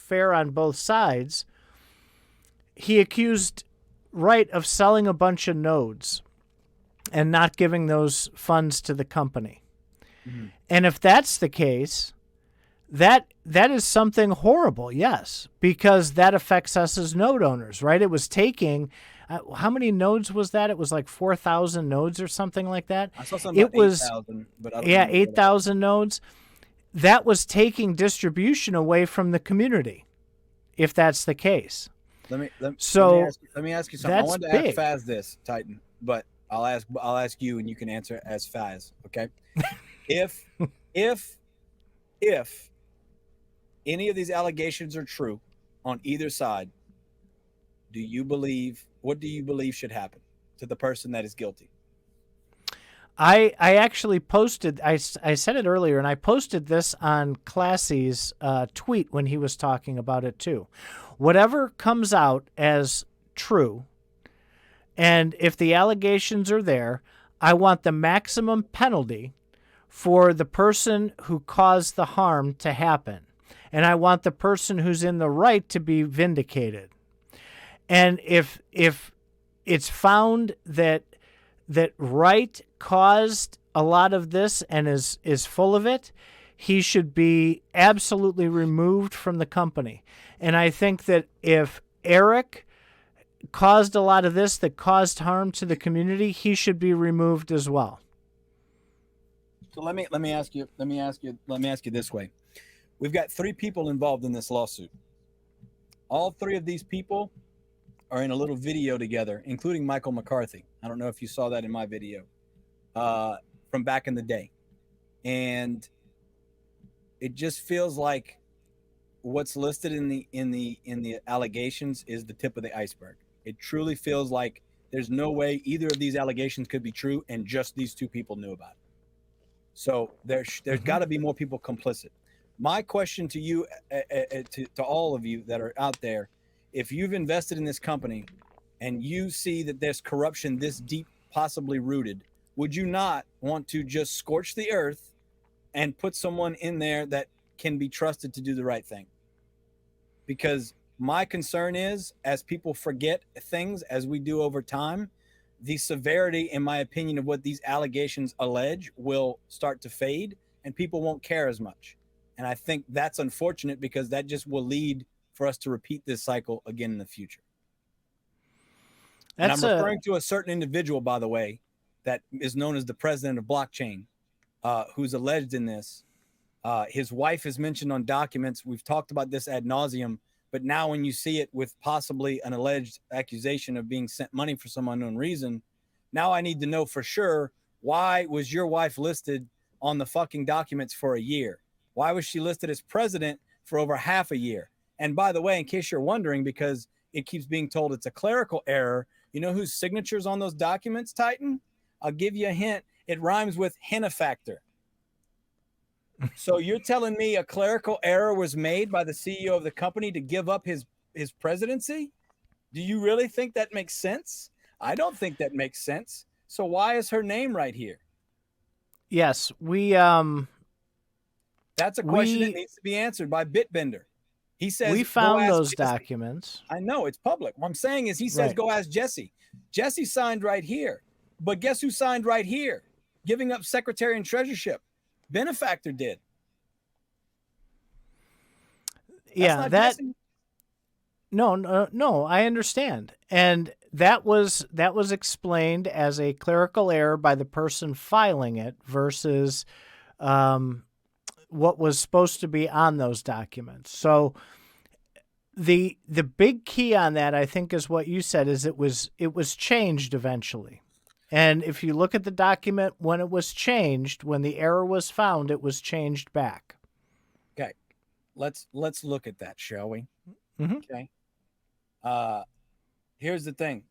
fair on both sides, he accused Wright of selling a bunch of nodes and not giving those funds to the company. Mm-hmm. And if that's the case, that is something horrible, yes, because that affects us as node owners, right? It was taking, how many nodes was that? It was like 4,000 nodes or something like that. I saw something about 8,000, but I don't know. 8,000 nodes. That was taking distribution away from the community, if that's the case. Let me ask you something. I wanted to ask Faz this, Titan, but I'll ask you, and you can answer as Faz. Okay. If any of these allegations are true on either side, what do you believe should happen to the person that is guilty? I actually posted, I said it earlier, and I posted this on Classy's tweet when he was talking about it too. Whatever comes out as true, and if the allegations are there, I want the maximum penalty for the person who caused the harm to happen. And I want the person who's in the right to be vindicated. And if it's found that Wright caused a lot of this and is full of it, he should be absolutely removed from the company. And I think that if Eric caused a lot of this that caused harm to the community, he should be removed as well. So let me ask you this way. We've got 3 people involved in this lawsuit. All 3 of these people are in a little video together, including Michael McCarthy. I don't know if you saw that in my video from back in the day. And it just feels like what's listed in the allegations is the tip of the iceberg. It truly feels like there's no way either of these allegations could be true, and just these 2 people knew about it. So there's got to be more people complicit. My question to you, to all of you that are out there, if you've invested in this company and you see that there's corruption this deep, possibly rooted, would you not want to just scorch the earth and put someone in there that can be trusted to do the right thing? Because my concern is, as people forget things, as we do over time, the severity, in my opinion, of what these allegations allege will start to fade, and people won't care as much. And I think that's unfortunate, because that just will lead for us to repeat this cycle again in the future. And I'm referring to a certain individual, by the way, that is known as the president of blockchain, who's alleged in this. His wife is mentioned on documents. We've talked about this ad nauseum, but now when you see it with possibly an alleged accusation of being sent money for some unknown reason, now I need to know for sure, why was your wife listed on the fucking documents for a year? Why was she listed as president for over half a year? And by the way, in case you're wondering, because it keeps being told it's a clerical error, you know whose signature's on those documents, Titan? I'll give you a hint. It rhymes with henefactor. So you're telling me a clerical error was made by the CEO of the company to give up his presidency? Do you really think that makes sense? I don't think that makes sense. So why is her name right here? Yes, that's a question that needs to be answered by Bitbender. He says we found those documents. I know it's public. What I'm saying is, he says, go ask Jesse. Jesse signed right here. But guess who signed right here? Giving up secretary and treasurership. Benefactor did. Yeah, that. No, I understand. And that was explained as a clerical error by the person filing it versus what was supposed to be on those documents. So the big key on that, I think, is what you said, is it was changed eventually. And if you look at the document when it was changed, when the error was found, it was changed back. Okay. Let's look at that, shall we? Mm-hmm. Okay. Here's the thing.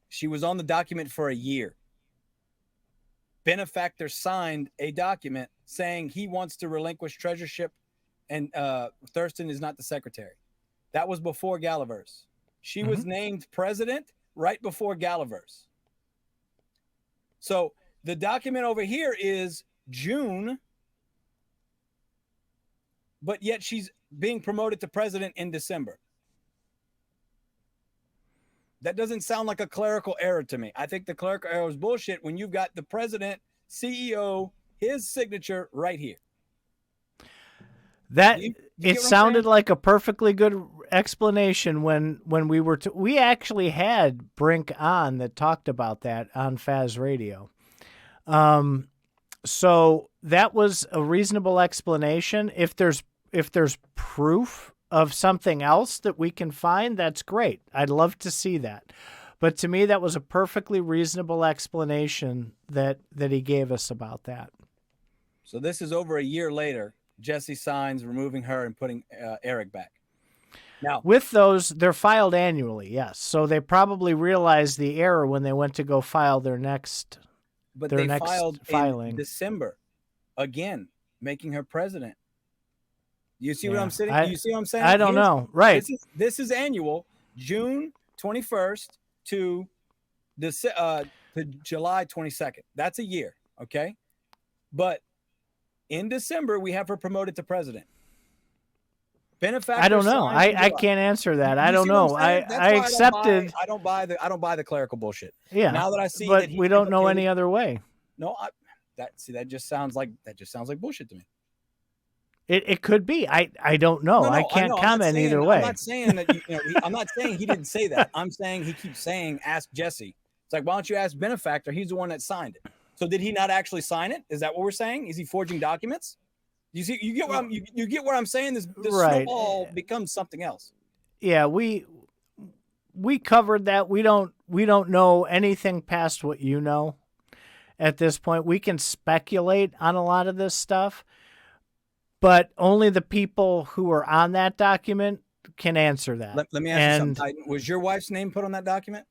She was on the document for a year. Benefactor signed a document saying he wants to relinquish treasurership, and Thurston is not the secretary. That was before Gallivers. She was named president right before Gallivers. So the document over here is June, but yet being promoted to president in December. That doesn't sound like a clerical error to me. I think the clerical error is bullshit when you've got the president, CEO, his signature right here. That it sounded like a perfectly good explanation when we were we actually had Brink on that talked about that on Faz Radio. So that was a reasonable explanation. If there's proof of something else that we can find, that's great. I'd love to see that. But to me, that was a perfectly reasonable explanation that he gave us about that. So this is over a year later. Jesse signs removing her and putting Eric back. Now, with those, they're filed annually, yes. So they probably realized the error when they went to go file their next. But their they next filed filing in December, again, making her president. You see what I'm saying? You see what I'm saying? I don't know. Right. This is annual, June 21st to July 22nd. That's a year, okay? But in December, we have her promoted to president. Benefactor. I don't know. I can't answer that. I don't know. I accepted. I don't buy the clerical bullshit. Yeah. Now that I see but that we don't know any other way. No, that just sounds like bullshit to me. It could be. I don't know. I can't comment either way. I'm not saying that. I'm not saying he didn't say that. I'm saying he keeps saying, "Ask Jesse." It's like, why don't you ask Benefactor? He's the one that signed it. So did he not actually sign it? Is that what we're saying? Is he forging documents? You see, you get what I'm saying. This right. snowball becomes something else. Yeah, we covered that. We don't know anything past what you know at this point. We can speculate on a lot of this stuff, but only the people who are on that document can answer that. Let me ask you something, Titan. Was your wife's name put on that document?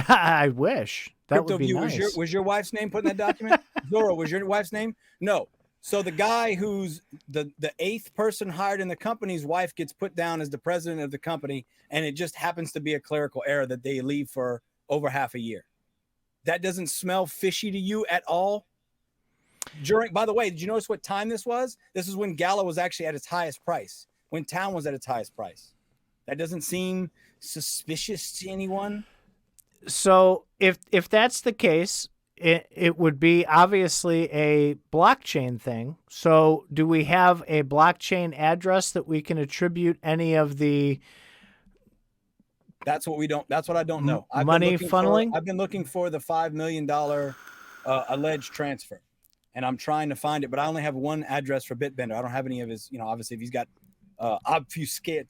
I wish. That would be nice. Was your wife's name put in that document? Zorro, was your wife's name? No. So the guy who's the eighth person hired in the company's wife gets put down as the president of the company, and it just happens to be a clerical error that they leave for over half a year. That doesn't smell fishy to you at all? By the way, did you notice what time this was? This is when Gala was actually at its highest price, when Town was at its highest price. That doesn't seem suspicious to anyone? So if that's the case, it would be obviously a blockchain thing. So do we have a blockchain address that we can attribute any of the... That's what I don't know. Money funneling? I've been looking for the $5 million alleged transfer, and I'm trying to find it, but I only have one address for Bitbender. I don't have any of his, obviously if he's got obfuscated.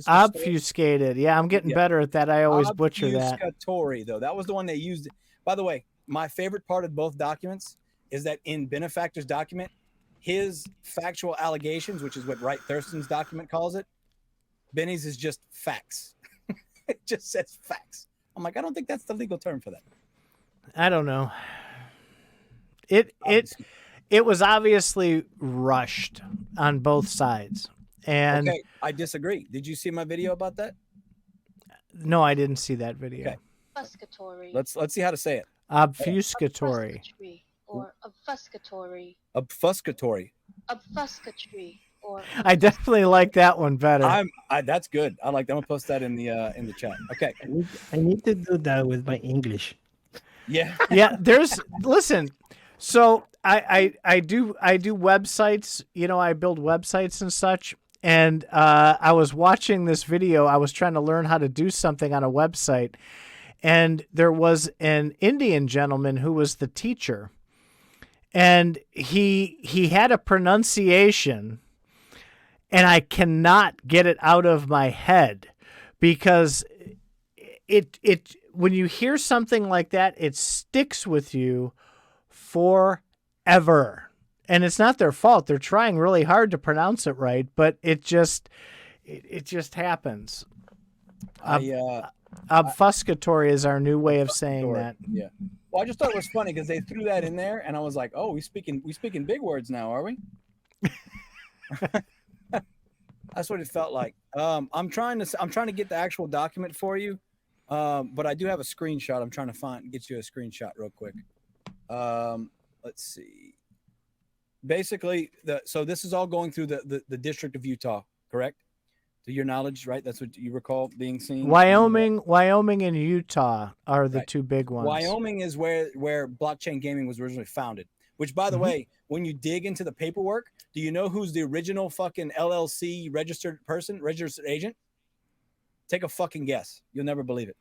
Obfuscated. Yeah, I'm getting better at that. I always butcher that. Obfuscatory, though. That was the one they used. By the way, my favorite part of both documents is that in Benefactor's document, his factual allegations, which is what Wright Thurston's document calls it, Benny's is just facts. It just says facts. I'm like, I don't think that's the legal term for that. I don't know. It was obviously rushed on both sides. And okay, I disagree. Did you see my video about that? No, I didn't see that video. Okay. Obfuscatory. Let's see how to say it. Obfuscatory. Or obfuscatory. Obfuscatory. Obfuscatory. Or I definitely like that one better. That's good. I like that. I'm gonna post that in the chat. Okay. I need to do that with my English. Yeah. Yeah. Listen. So I do websites. I build websites and such. And I was watching this video. I was trying to learn how to do something on a website, and there was an Indian gentleman who was the teacher, and he had a pronunciation, and I cannot get it out of my head because it when you hear something like that, it sticks with you forever. And it's not their fault. They're trying really hard to pronounce it right, but it just happens. Obfuscatory is our new way of saying that. Yeah. Well, I just thought it was funny because they threw that in there, and I was like, "Oh, we speaking big words now, are we?" That's what it felt like. I'm trying to get the actual document for you, but I do have a screenshot. I'm trying to get you a screenshot real quick. Let's see. basically, so this is all going through the District of Utah, correct? To your knowledge, right? That's what you recall being seen. Wyoming, and Utah are the Right. two big ones. Wyoming is where blockchain gaming was originally founded. Which, by the way, when you dig into the paperwork, do you know who's the original fucking LLC registered agent? Take a fucking guess. You'll never believe it.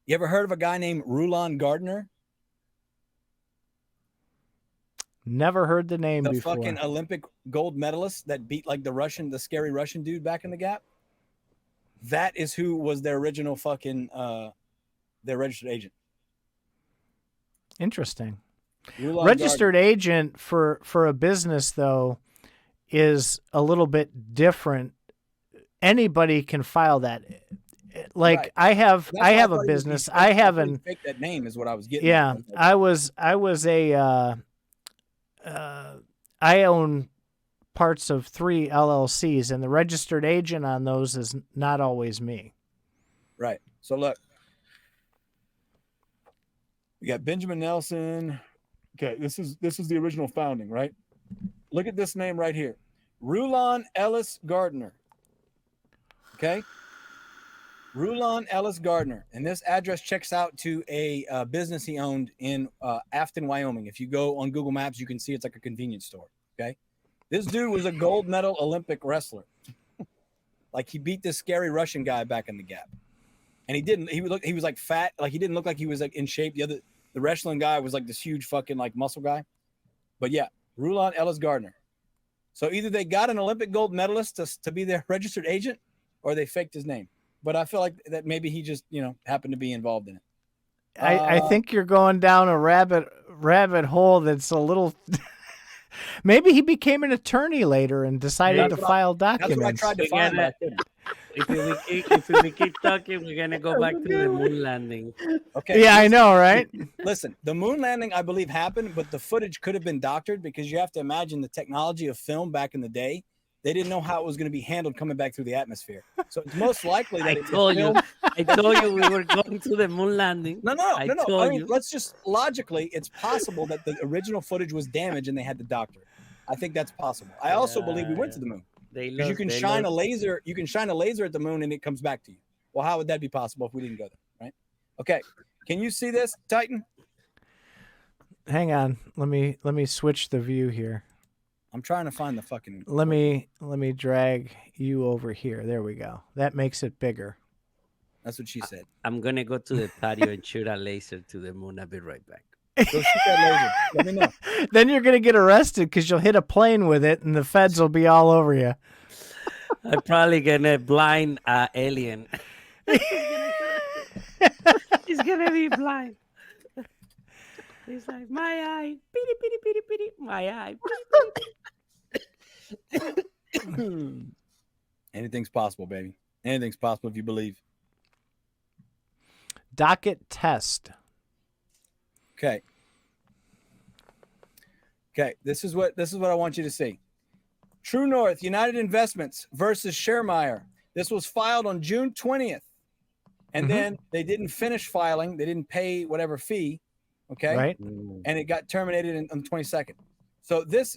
You ever heard of a guy named Rulon Gardner? Never heard the name The before. fucking Olympic gold medalist that beat like the scary Russian dude back in the Gap. That is who was their original fucking their registered agent. Interesting. Rulon Registered Gardner. agent for a business though is a little bit different. Anybody can file that. Like Right. I have That's why a thought it would be business. fake. I I thought haven't. he'd fake that name is what I was getting. Yeah, at. I was I own parts of 3 LLCs, and the registered agent on those is not always me. Right. So look, we got Benjamin Nelson. Okay, this is the original founding, right? Look at this name right here, Rulon Ellis Gardner. Okay, Rulon Ellis Gardner, and this address checks out to a business he owned in Afton, Wyoming. If you go on Google Maps, you can see it's like a convenience store. Okay, this dude was a gold medal Olympic wrestler. Like he beat this scary Russian guy back in the Gap, and he was like fat, like he didn't look like he was like in shape. The wrestling guy was like this huge fucking like muscle guy. But yeah, Rulon Ellis Gardner. So either they got an Olympic gold medalist to be their registered agent, or they faked his name. But I feel like that maybe he just happened to be involved in it. I think you're going down a rabbit hole that's a little. Maybe he became an attorney later and decided to file documents. That's what I tried to find. But I couldn't. If we keep talking, we're gonna go back to the moon landing. Okay. Yeah, I know, right? Listen, the moon landing, I believe, happened, but the footage could have been doctored because you have to imagine the technology of film back in the day. They didn't know how it was going to be handled coming back through the atmosphere. So it's most likely that I told you we were going to the moon landing. No. told I mean, you. let's just logically, it's possible that the original footage was damaged and they had to doctor it. I think that's possible. I also believe we went to the moon. Because you can shine a laser at the moon and it comes back to you. Well, how would that be possible if we didn't go there, right? Okay. Can you see this, Titan? Hang on. Let me switch the view here. I'm trying to find the fucking. Let me drag you over here. There we go. That makes it bigger. That's what she said. I'm gonna go to the patio and shoot a laser to the moon. I'll be right back. Go shoot that laser. Let me know. Then you're gonna get arrested because you'll hit a plane with it, and the feds will be all over you. I'm probably gonna blind alien. He's gonna be blind. He's like, my eye, pity, pity, pity, pity, my eye. Anything's possible, baby. Anything's possible if you believe. Docket test. Okay. This is what I want you to see. True North United Investments versus Schermeyer. This was filed on June 20th. And then they didn't finish filing. They didn't pay whatever fee. Okay. Right. And it got terminated on the 22nd. So this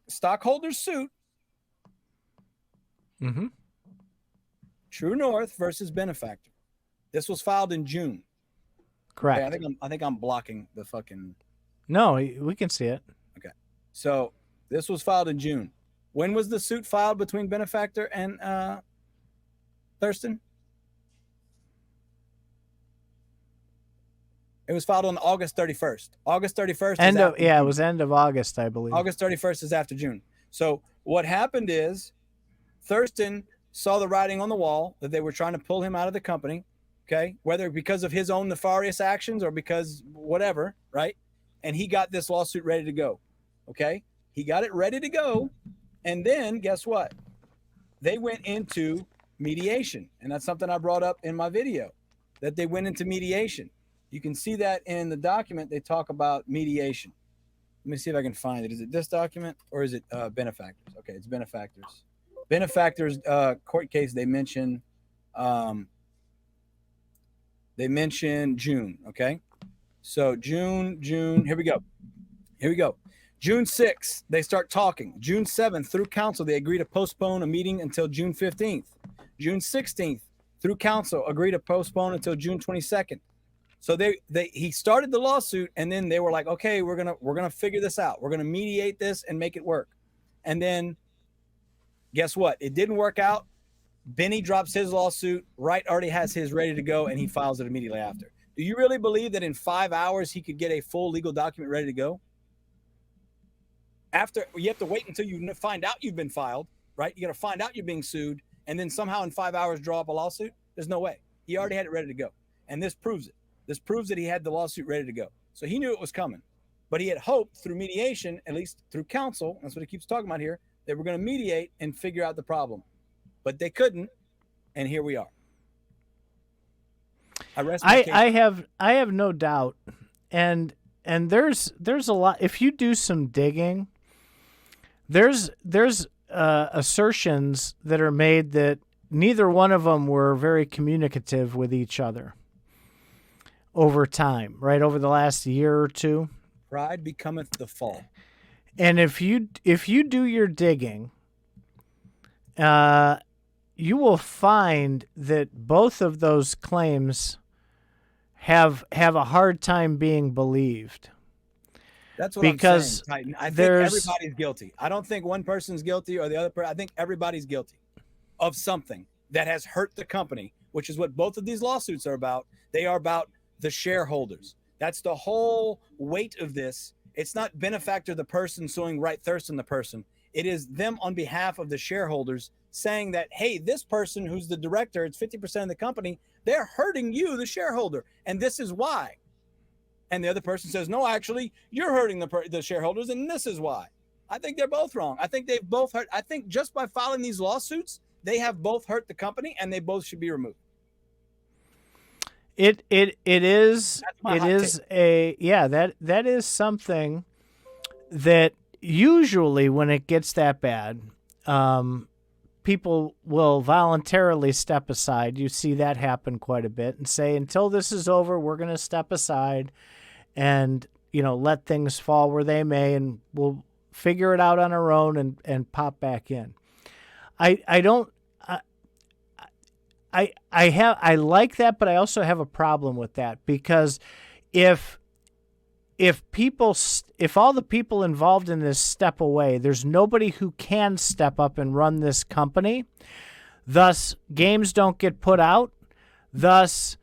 stockholder suit, True North versus Benefactor. This was filed in June. Correct. Okay, I think I'm blocking the fucking. No, we can see it. Okay. So this was filed in June. When was the suit filed between Benefactor and Thurston? It was filed on August 31st. August 31st. It was end of August, I believe. August 31st is after June. So what happened is Thurston saw the writing on the wall that they were trying to pull him out of the company. Okay. Whether because of his own nefarious actions or because whatever. Right. And he got this lawsuit ready to go. Okay. He got it ready to go. And then guess what? They went into mediation. And that's something I brought up in my video, that they went into mediation. You can see that in the document. They talk about mediation. Let me see if I can find it. Is it this document or is it Benefactors? Okay, it's Benefactors. Benefactors court case. They mention June. Okay, so June. Here we go. Here we go. June 6th, they start talking. June 7th, through council, they agree to postpone a meeting until June 15th. June 16th, through council, agree to postpone until June 22nd. So he started the lawsuit, and then they were like, okay, we're gonna figure this out. We're gonna mediate this and make it work. And then guess what? It didn't work out. Benny drops his lawsuit. Wright already has his ready to go, and he files it immediately after. Do you really believe that in 5 hours he could get a full legal document ready to go? After, you have to wait until you find out you've been filed, right? You got to find out you're being sued, and then somehow in 5 hours draw up a lawsuit. There's no way. He already had it ready to go, and this proves it. This proves that he had the lawsuit ready to go. So he knew it was coming, but he had hoped through mediation, at least through counsel, that's what he keeps talking about here, they were going to mediate and figure out the problem, but they couldn't, and here we are. I have no doubt, and there's a lot. If you do some digging, there's assertions that are made that neither one of them were very communicative with each other over time, right? Over the last year or two. Pride becometh the fall. And if you do your digging, you will find that both of those claims have a hard time being believed. That's what I'm saying, Titan. I think everybody's guilty. I don't think one person's guilty or the other person. I think everybody's guilty of something that has hurt the company, which is what both of these lawsuits are about. They are about the shareholders. That's the whole weight of this. It's not benefactor the person suing Wright Thurston the person. It is them on behalf of the shareholders saying that, hey, this person who's the director, it's 50% of the company, they're hurting you, the shareholder, and this is why. And the other person says, no, actually, you're hurting the shareholders, and this is why. I think they're both wrong. I think they've both hurt. I think just by filing these lawsuits, they have both hurt the company, and they both should be removed. That is something that usually when it gets that bad, people will voluntarily step aside. You see that happen quite a bit and say, until this is over, we're going to step aside and, let things fall where they may, and we'll figure it out on our own and pop back in. I like that, but I also have a problem with that, because if all the people involved in this step away, there's nobody who can step up and run this company. Thus, games don't get put out. Thus,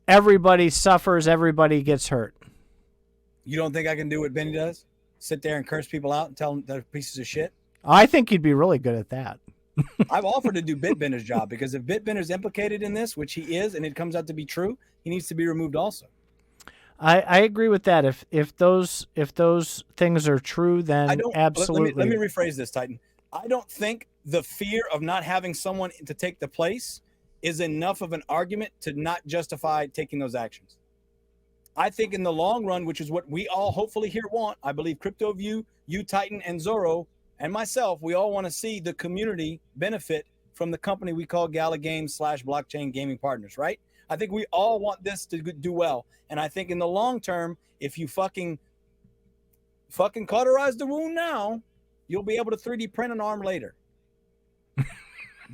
everybody suffers. Everybody gets hurt. You don't think I can do what Benny does? Sit there and curse people out and tell them they're pieces of shit? I think you'd be really good at that. I've offered to do Bitbender's job, because if Bitbender's implicated in this, which he is, and it comes out to be true, he needs to be removed also. I agree with that. If those things are true, then absolutely. Let me rephrase this, Titan. I don't think the fear of not having someone to take the place is enough of an argument to not justify taking those actions. I think in the long run, which is what we all hopefully here want, I believe Cryptoview, you, Titan, and Zorro, and myself, we all want to see the community benefit from the company we call Gala Games / Blockchain Gaming Partners, right? I think we all want this to do well. And I think in the long term, if you fucking cauterize the wound now, you'll be able to 3D print an arm later. Do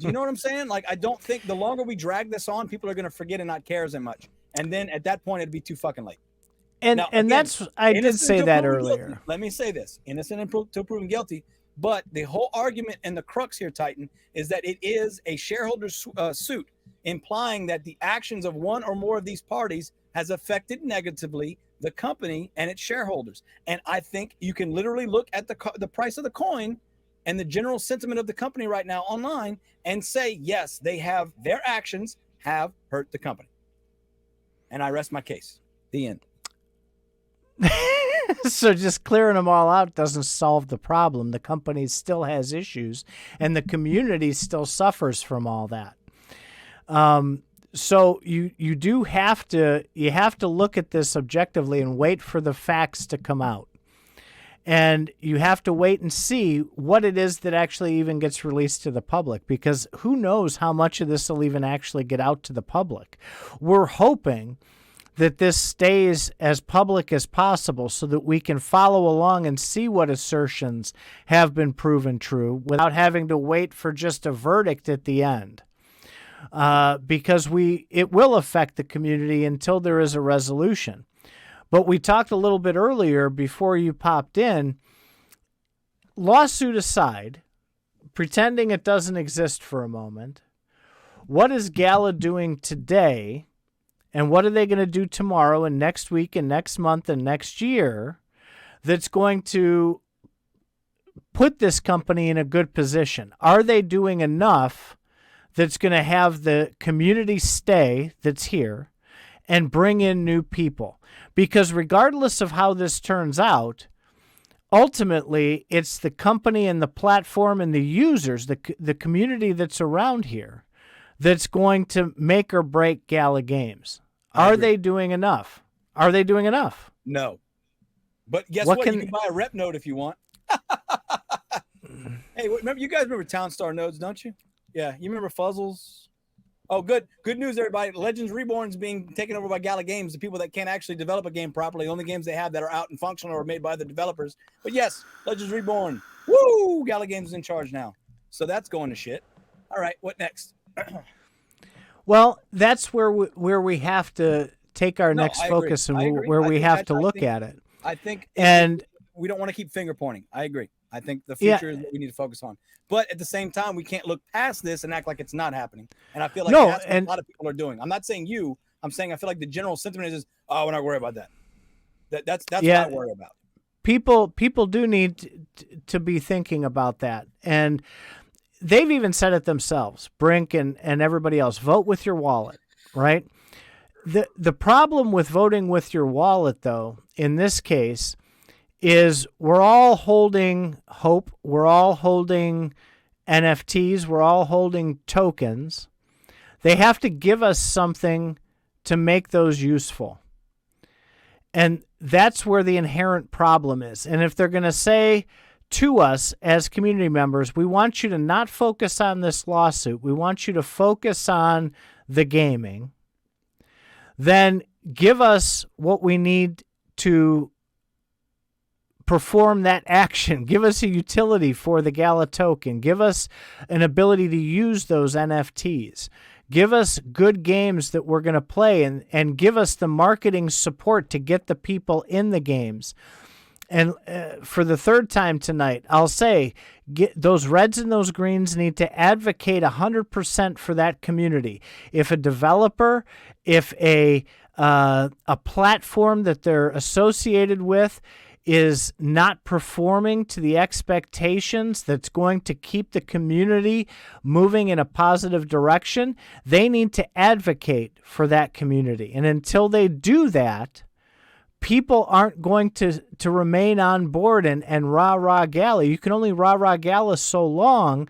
you know what I'm saying? Like, I don't think the longer we drag this on, people are going to forget and not care as much. And then at that point, it'd be too fucking late. And that's, I did say that earlier. Guilty. Let me say this, innocent until proven guilty. But the whole argument and the crux here, Titan, is that it is a shareholder's suit, implying that the actions of one or more of these parties has affected negatively the company and its shareholders. And I think you can literally look at the price of the coin and the general sentiment of the company right now online and say, yes, their actions have hurt the company. And I rest my case. The end. So just clearing them all out doesn't solve the problem. The company still has issues, and the community still suffers from all that. So you do have to look at this objectively and wait for the facts to come out. And you have to wait and see what it is that actually even gets released to the public, because who knows how much of this will even actually get out to the public. We're hoping that this stays as public as possible so that we can follow along and see what assertions have been proven true without having to wait for just a verdict at the end. Because it will affect the community until there is a resolution. But we talked a little bit earlier before you popped in, lawsuit aside, pretending it doesn't exist for a moment, what is Gala doing today, and what are they going to do tomorrow and next week and next month and next year that's going to put this company in a good position? Are they doing enough that's going to have the community stay that's here and bring in new people? Because regardless of how this turns out, ultimately, it's the company and the platform and the users, the community that's around here, that's going to make or break Gala Games. Are they doing enough? Are they doing enough? No. But guess what? You can buy a rep node if you want. Hey, you guys remember Townstar nodes, don't you? Yeah, you remember Fuzzles? Oh, good news, everybody. Legends Reborn's being taken over by Gala Games, the people that can't actually develop a game properly. The only games they have that are out and functional are made by the developers. But yes, Legends Reborn. Woo! Gala Games is in charge now. So that's going to shit. All right, what next? Well, that's where we have to take our next focus and where we have to look at it. I think we don't want to keep finger pointing. I agree. I think the future is what we need to focus on. But at the same time, we can't look past this and act like it's not happening. And I feel like that's what a lot of people are doing. I'm not saying you. I'm saying I feel like the general sentiment is, oh, we're not worried about that. That's what I worry about. People do need to be thinking about that. And they've even said it themselves, Brink and everybody else, vote with your wallet, right? The problem with voting with your wallet, though, in this case, is we're all holding hope. We're all holding NFTs. We're all holding tokens. They have to give us something to make those useful. And that's where the inherent problem is. And if they're going to say to us as community members, we want you to not focus on this lawsuit, we want you to focus on the gaming, then give us what we need to perform that action. Give us a utility for the Gala token. Give us an ability to use those NFTs. Give us good games that we're going to play, and give us the marketing support to get the people in the games. And for the third time tonight, I'll say those reds and those greens need to advocate 100% for that community. If a developer, if a platform that they're associated with is not performing to the expectations that's going to keep the community moving in a positive direction, they need to advocate for that community. And until they do that, people aren't going to remain on board and rah-rah Gala. You can only rah-rah Gala so long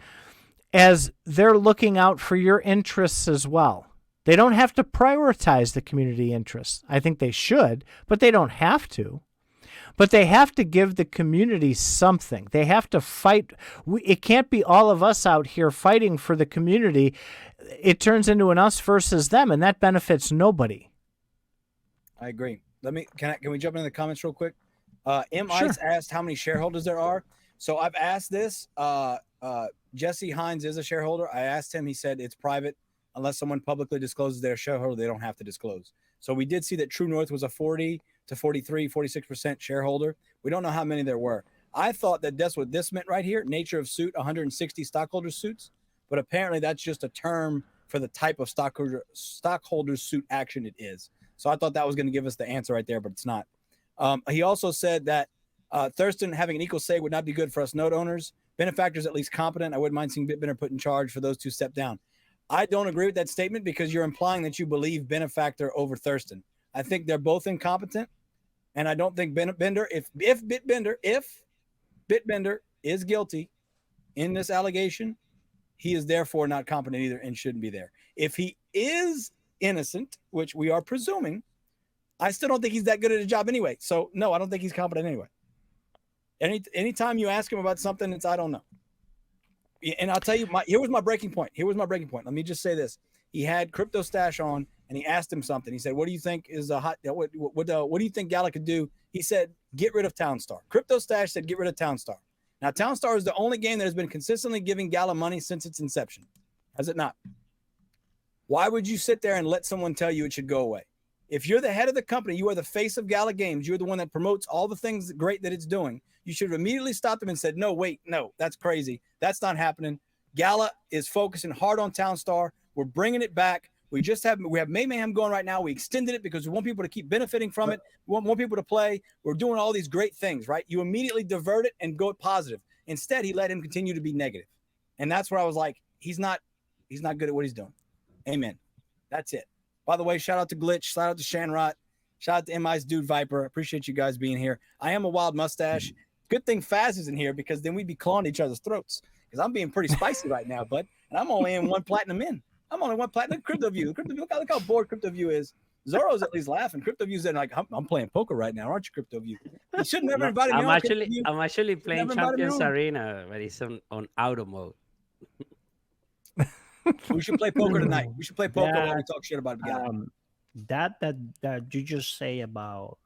as they're looking out for your interests as well. They don't have to prioritize the community interests. I think they should, but they don't have to. But they have to give the community something. They have to fight. It can't be all of us out here fighting for the community. It turns into an us versus them, and that benefits nobody. I agree. Can we jump into the comments real quick? M. Sure. Ice asked how many shareholders there are. So I've asked this. Jesse Hines is a shareholder. I asked him. He said it's private. Unless someone publicly discloses their shareholder, they don't have to disclose. So we did see that True North was a 40 to 43, 46% shareholder. We don't know how many there were. I thought that that's what this meant right here. Nature of suit, 160 stockholder suits. But apparently that's just a term for the type of stockholder suit action it is. So I thought that was going to give us the answer right there, but it's not. He also said that Thurston having an equal say would not be good for us node owners. Benefactors at least competent. I wouldn't mind seeing Bitbender put in charge for those two step down. I don't agree with that statement because you're implying that you believe Benefactor over Thurston. I think they're both incompetent, and I don't think Bitbender, if Bitbender is guilty in this allegation, he is therefore not competent either and shouldn't be there. If he is innocent, which we are presuming, I still don't think he's that good at a job anyway. So no, I don't think he's competent anyway. Anytime you ask him about something, it's I don't know. And I'll tell you, here was my breaking point. Let me just say this. He had Crypto Stash on, and he asked him something. He said, "What do you think is a hot? What do you think Gala could do?" He said, "Get rid of Townstar." Crypto Stash said, "Get rid of Townstar." Now, Townstar is the only game that has been consistently giving Gala money since its inception. Has it not? Why would you sit there and let someone tell you it should go away? If you're the head of the company, you are the face of Gala Games. You're the one that promotes all the things great that it's doing. You should have immediately stopped them and said, "No, wait, no, that's crazy. That's not happening." Gala is focusing hard on Townstar. We're bringing it back. We have May Mayhem going right now. We extended it because we want people to keep benefiting from it. We want more people to play. We're doing all these great things, right? You immediately divert it and go positive. Instead, he let him continue to be negative. And that's where I was like, he's not good at what he's doing. Amen. That's it. By the way, shout out to Glitch, shout out to Shanrot, shout out to MI's Dude Viper. Appreciate you guys being here. I am a wild mustache. Good thing Faz isn't here because then we'd be clawing each other's throats. Because I'm being pretty spicy right now, bud. And I'm only in one platinum in. I'm only one platinum. Cryptoview. Look how bored Cryptoview is. Zorro's at least laughing. Cryptoview's in like, I'm playing poker right now, aren't you, Cryptoview? You should never invite me I'm on. actually playing Champions Arena, but it's on auto mode. We should play poker tonight. We should play poker while we talk shit about Gala. That you just say about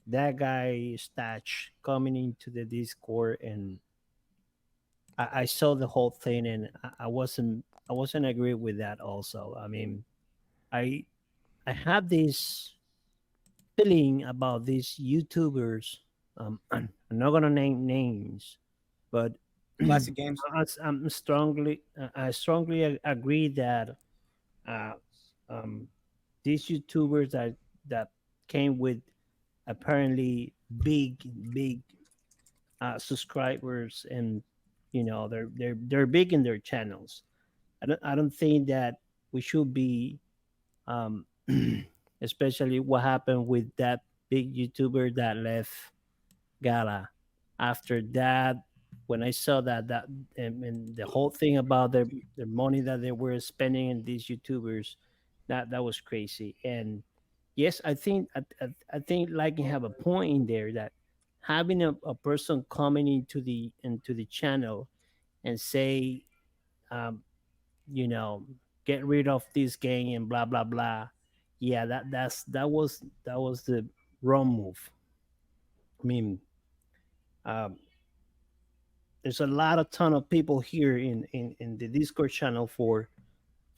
that guy Statch coming into the Discord, and I saw the whole thing, and I wasn't agree with that also. I mean, I have this feeling about these YouTubers. I'm not gonna name names, but Classic games. I strongly agree that uh, these YouTubers that came with apparently big subscribers, and they're big in their channels. I don't think that we should be, um, especially what happened with that big YouTuber that left Gala. After that, when I saw that and the whole thing about the money that they were spending in these YouTubers, that was crazy. And yes, I think like you have a point in there that having a person coming into the channel and say, um, get rid of this game and blah blah blah. Yeah, that was the wrong move. I mean, um, there's a lot of ton of people here in the Discord channel for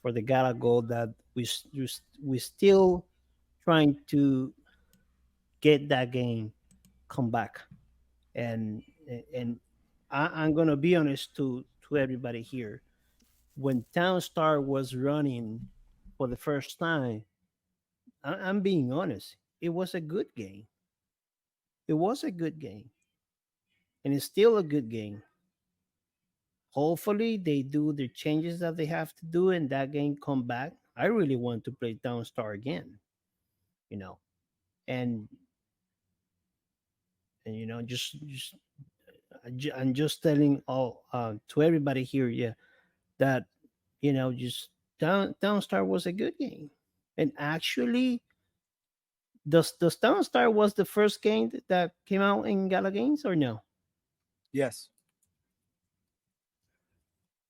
the Gala Gold that we still trying to get that game come back. And I'm gonna be honest to everybody here. When Townstar was running for the first time, I'm being honest. It was a good game. It was a good game, and it's still a good game. Hopefully, they do the changes that they have to do, and that game come back. I really want to play Downstar again, you know, and just I'm just telling all to everybody here, yeah, that just Downstar was a good game, and actually, does Downstar was the first game that came out in Gala Games or no? Yes.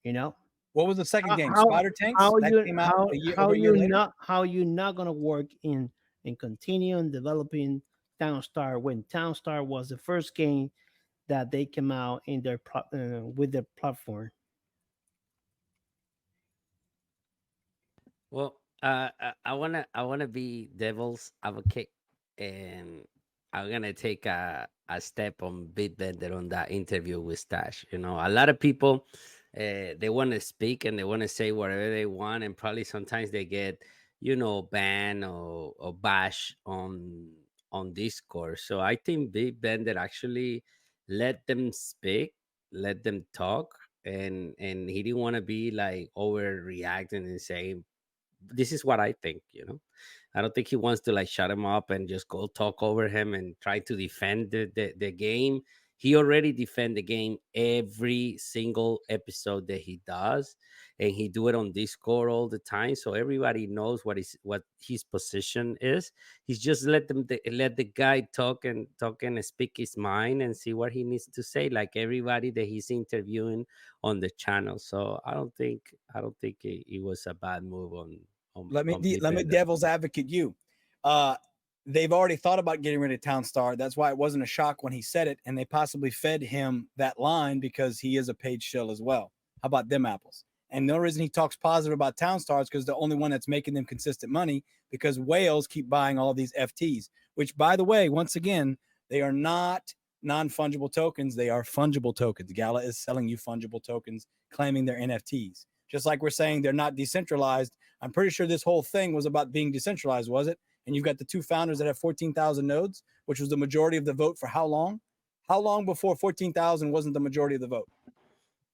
You know, What was the second game? how Spider Tanks? how That you came out over a year later. how you not gonna work in continuing developing Townstar when Townstar was the first game that they came out in their with their platform. Well, I wanna be devil's advocate, and I'm gonna take a step on Bitbender on that interview with Stash. A lot of people, they want to speak and they want to say whatever they want, and probably sometimes they get, banned or bash on Discord. So I think Bitbender actually let them speak, let them talk, and he didn't want to be like overreacting and saying this is what I think. I don't think he wants to like shut him up and just go talk over him and try to defend the game. He already defend the game every single episode that he does, and he do it on Discord all the time, so everybody knows what his position is. He's just let the guy talk and speak his mind and see what he needs to say, like everybody that he's interviewing on the channel. So I don't think it was a bad move on Big let me Bender. devil's advocate you. Uh, they've already thought about getting rid of Townstar. That's why it wasn't a shock when he said it, and they possibly fed him that line because he is a paid shill as well. How about them apples? And the reason he talks positive about Townstar is because the only one that's making them consistent money because whales keep buying all these FTs, which, by the way, once again, they are not non-fungible tokens. They are fungible tokens. Gala is selling you fungible tokens, claiming they're NFTs. Just like we're saying they're not decentralized. I'm pretty sure this whole thing was about being decentralized, was it? And you've got the two founders that have 14,000 nodes, which was the majority of the vote for how long? How long before 14,000 wasn't the majority of the vote?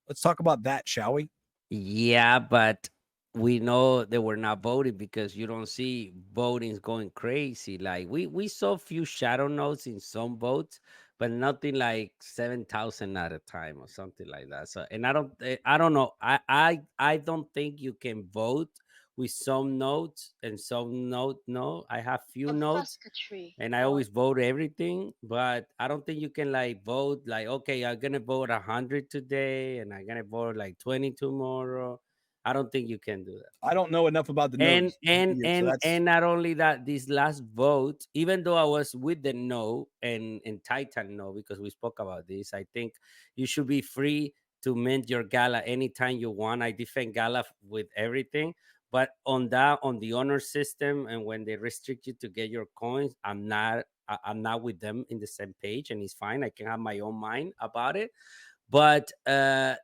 Let's talk about that, shall we? Yeah, but we know they were not voting because you don't see votings going crazy. Like we saw a few shadow notes in some votes, but nothing like 7,000 at a time or something like that. So, and I don't know. I don't think you can vote with some notes and some note. No, I have few A notes Fusca tree. and I Or always vote everything, but I don't think you can like vote like, okay, I'm gonna vote 100 today and I'm gonna vote like 20 tomorrow. I don't think you can do that. I don't know enough about the And nodes. and So and that's and not only that, this last vote, even though I was with the no and Titan no, because we spoke about this, I think you should be free to mint your gala anytime you want. I defend gala with everything, but on the honor system and when they restrict you to get your coins, I'm not with them in the same page, and it's fine. I can have my own mind about it, but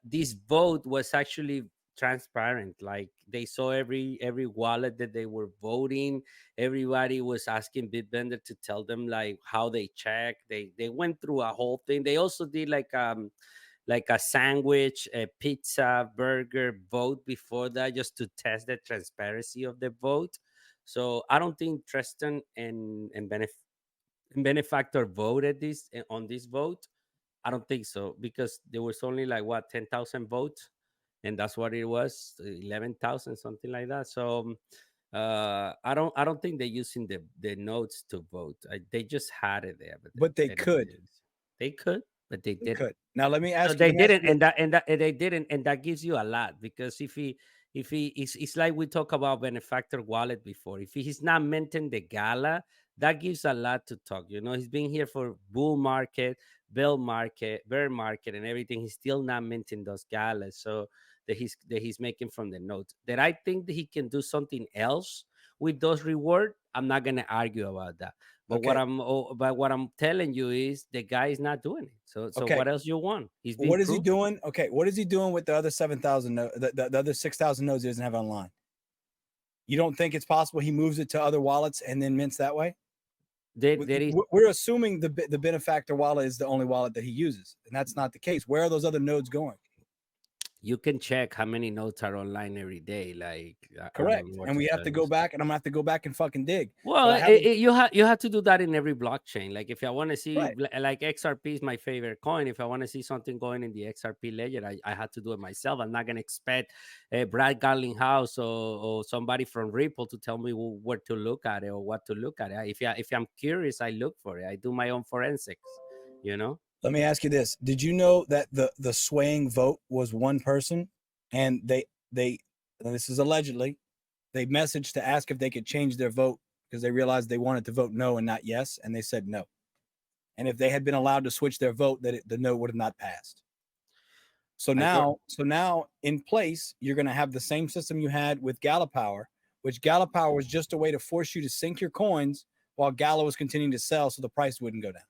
this vote was actually transparent. Like they saw every wallet that they were voting. Everybody was asking Bitbender to tell them like how they check. They went through a whole thing. They also did like a sandwich, a pizza, burger vote before that, just to test the transparency of the vote. So I don't think Tristan and Benefactor voted this on this vote. I don't think so, because there was only like what, 10,000 votes, and that's what it was, 11,000, something like that. So I don't think they're using the notes to vote. They just had it there, but they they didn't could. use it. They could, but they They didn't. could. Now let me So ask you. they Let me ask didn't, you this. and they didn't, and that gives you a lot, because if he it's like we talked about benefactor wallet before. If he's not minting the gala, that gives a lot to talk. You know, he's been here for bull market, bear market, and everything. He's still not minting those galas. So that he's making from the notes. That I think that he can do something else with those reward. I'm not gonna argue about that. Okay. But what I'm telling you is the guy is not doing it. So Okay. what else you want? He's been What is he proven. doing? Okay. What is he doing with the other 7,000 the other 6,000 nodes he doesn't have online? You don't think it's possible he moves it to other wallets and then mints that way? There is We're assuming the benefactor wallet is the only wallet that he uses, and that's not the case. Where are those other nodes going? you can check how many notes are online every day. Like I don't Correct. know what And to we have tell to you. go back, and I'm gonna have to go back and fucking dig. Well, But I haven't. you have to do that in every blockchain. Like if I want to see Right. like XRP is my favorite coin. If I want to see something going in the XRP ledger, I had to do it myself. I'm not gonna expect Brad Garlinghouse or somebody from Ripple to tell me where to look at it or what to look at it. If I'm curious, I look for it. I do my own forensics. You know. Let me ask you this: did you know that the swaying vote was one person, and they this is allegedly, they messaged to ask if they could change their vote because they realized they wanted to vote no and not yes, and they said no. And if they had been allowed to switch their vote, the no would have not passed. So now in place, you're going to have the same system you had with Gala Power, which Gala Power was just a way to force you to sink your coins while Gala was continuing to sell, so the price wouldn't go down.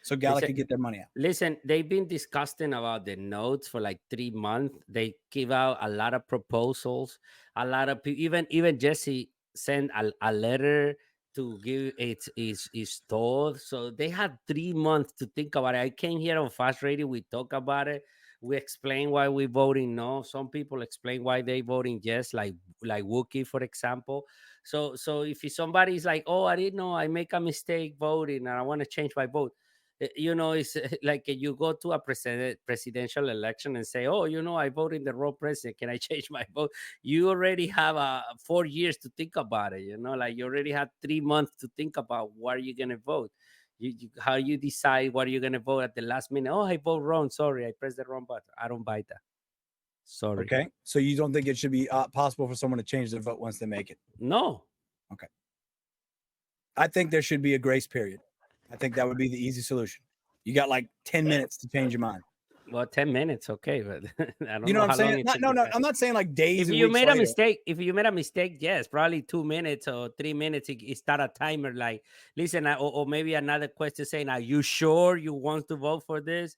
So Gala could get their money out. Listen, they've been discussing about the notes for like 3 months. They give out a lot of proposals. A lot of people, even Jesse sent a letter to give its thought. So they had 3 months to think about it. I came here on Faz Radio. We talk about it. We explain why we voting no. Some people explain why they voting yes, like Wookie, for example. So if somebody's like, oh, I didn't know, I make a mistake voting and I want to change my vote, you know, it's like you go to a presidential election and say, oh, you know, I voted the wrong president, can I change my vote? You already have 4 years to think about it. You know, like you already had 3 months to think about what you're gonna vote. How you decide what you're gonna vote at the last minute. Oh, I vote wrong, sorry, I pressed the wrong button. I don't buy that. Sorry. Okay. So you don't think it should be possible for someone to change their vote once they make it? No. Okay. I think there should be a grace period. I think that would be the easy solution. You got like 10 minutes to change your mind. Well, 10 minutes, okay, but I don't You know what I'm how long saying? it No, took no, you no. guys. I'm not saying like days. If and you weeks made a later. mistake, yes, probably 2 minutes or 3 minutes. It start a timer. Like, listen, or maybe another question saying, "Are you sure you want to vote for this?"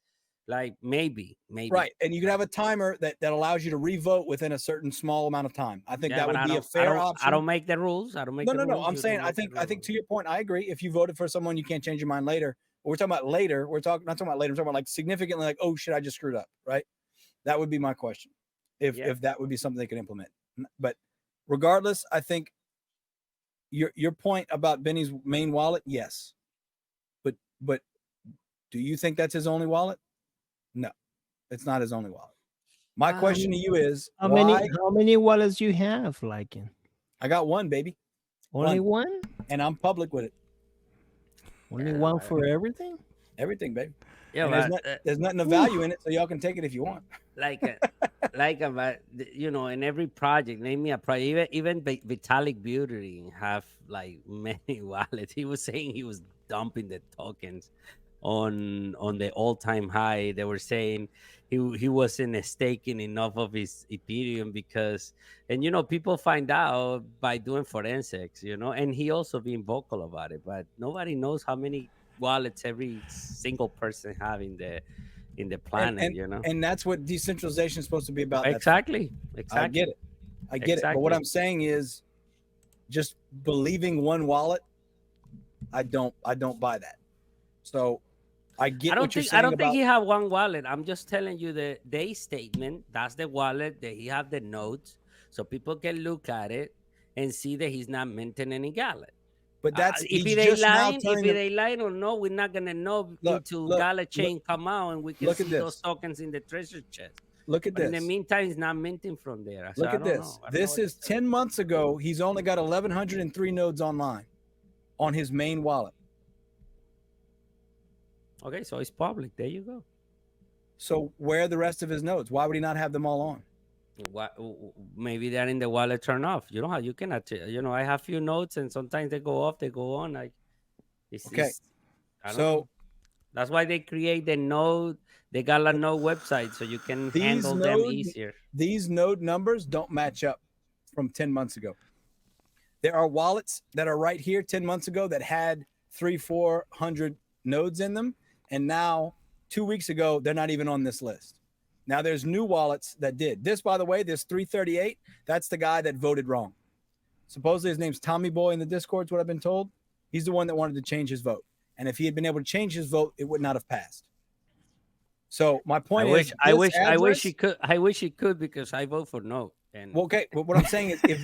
Like, maybe. Right, and you can have a timer that allows you to re-vote within a certain small amount of time. I think Yeah, that but would be a fair option. I don't make the rules. I don't make No, the no, no. rules. I'm You saying don't I make the think rules. to your point, I agree. If you voted for someone, you can't change your mind later. But we're talking about later. We're talking not talking about later. We're talking about like significantly, like, oh shit, I just screwed up. Right. That would be my question. If that would be something they could implement. But regardless, I think your point about Benny's main wallet, yes. But do you think that's his only wallet? No, it's not his only wallet. My question to you is How why? many wallets you have, Lycan? I got one, baby. Only one? And I'm public with it. Only one for everything? Everything, baby. Yeah, And but, there's nothing of value in it, so y'all can take it if you want. but you know, in every project, name me a project. Even Vitalik Beauty have like many wallets. He was saying he was dumping the tokens on the all-time high. They were saying he wasn't staking enough of his Ethereum because, and you know, people find out by doing forensics, you know, and he also being vocal about it, but nobody knows how many wallets every single person have in the planet, you know. And that's what decentralization is supposed to be about. Exactly. I get it. But what I'm saying is, just believing one wallet, I don't buy that. So I don't think he have one wallet. I'm just telling you the statement. That's the wallet that he have the notes, so people can look at it and see that he's not minting any wallet. But that's if they lying or no, we're not gonna know until Gala chain come out and we can see those tokens in the treasure chest. Look at this. In the meantime, he's not minting from there. Look at this. This is 10 months ago. He's only got 1,103 nodes online on his main wallet. Okay, so it's public. There you go. So where are the rest of his nodes? Why would he not have them all on? Maybe they're in the wallet turn off. You know how you cannot. You know, I have few notes, and sometimes they go off, they go on. Like, so that's why they create the node. They got a node website so you can handle them easier. These node numbers don't match up from 10 months ago. There are wallets that are right here 10 months ago that had 300-400 nodes in them, and now 2 weeks ago they're not even on this list. Now there's new wallets that did this. By the way, this 338. That's the guy that voted wrong. Supposedly his name's Tommy Boy in the Discord. Is what I've been told. He's the one that wanted to change his vote, and if he had been able to change his vote, it would not have passed. So my point is, I wish he could. I wish he could because I vote for no. And okay, well, what I'm saying is, if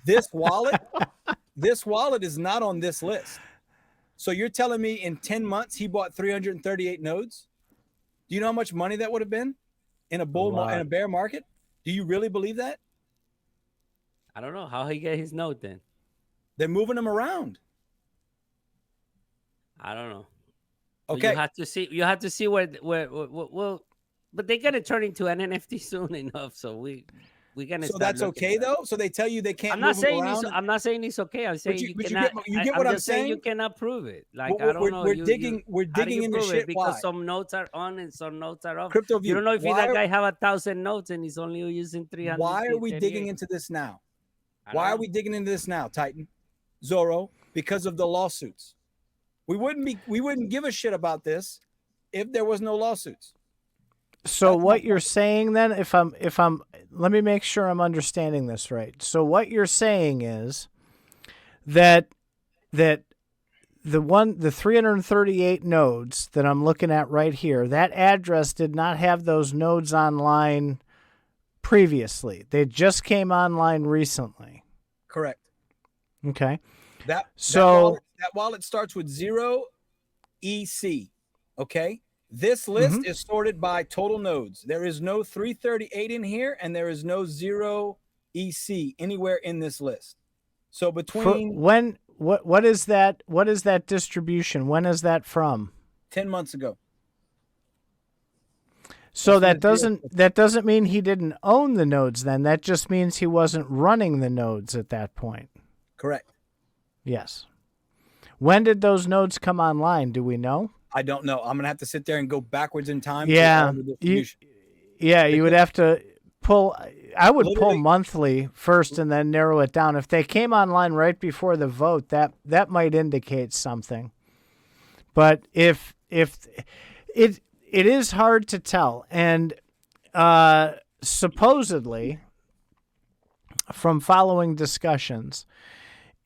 this wallet is not on this list. So you're telling me in 10 months he bought 338 nodes? Do you know how much money that would have been in a bear market? Do you really believe that? I don't know how he get his node then. They're moving them around. I don't know. Okay. You have to see where but they're gonna turn into an NFT soon enough. So we're gonna. So that's okay though. So they tell you they can't. I'm not saying it's okay. I'm saying you cannot. You get what I'm saying? You cannot prove it. Like I don't know. We're digging into shit. Because why? Some notes are on and some notes are off. Cryptoview. You don't know if that guy have 1,000 notes and he's only using 300. Why are we digging into this now? Why are we digging into this now, Titan? Zorro, because of the lawsuits. We wouldn't give a shit about this if there was no lawsuits. So what you're saying then, if I'm, let me make sure I'm understanding this right. So what you're saying is that the 338 nodes that I'm looking at right here, that address did not have those nodes online previously. They just came online recently. Correct. Okay. That wallet starts with 0 EC. Okay. This list is sorted by total nodes. There is no 338 in here, and there is no 0 EC anywhere in this list. So between what is that? What is that distribution? When is that from? 10 months ago. So That's that what it is. doesn't mean he didn't own the nodes then. That just means he wasn't running the nodes at that point. Correct. Yes. When did those nodes come online? Do we know? I don't know. I'm gonna have to sit there and go backwards in time. Yeah. To all the distribution. You would have to pull. I would pull Literally- monthly first and then narrow it down. If they came online right before the vote, that might indicate something. But if it is hard to tell, and supposedly from following discussions,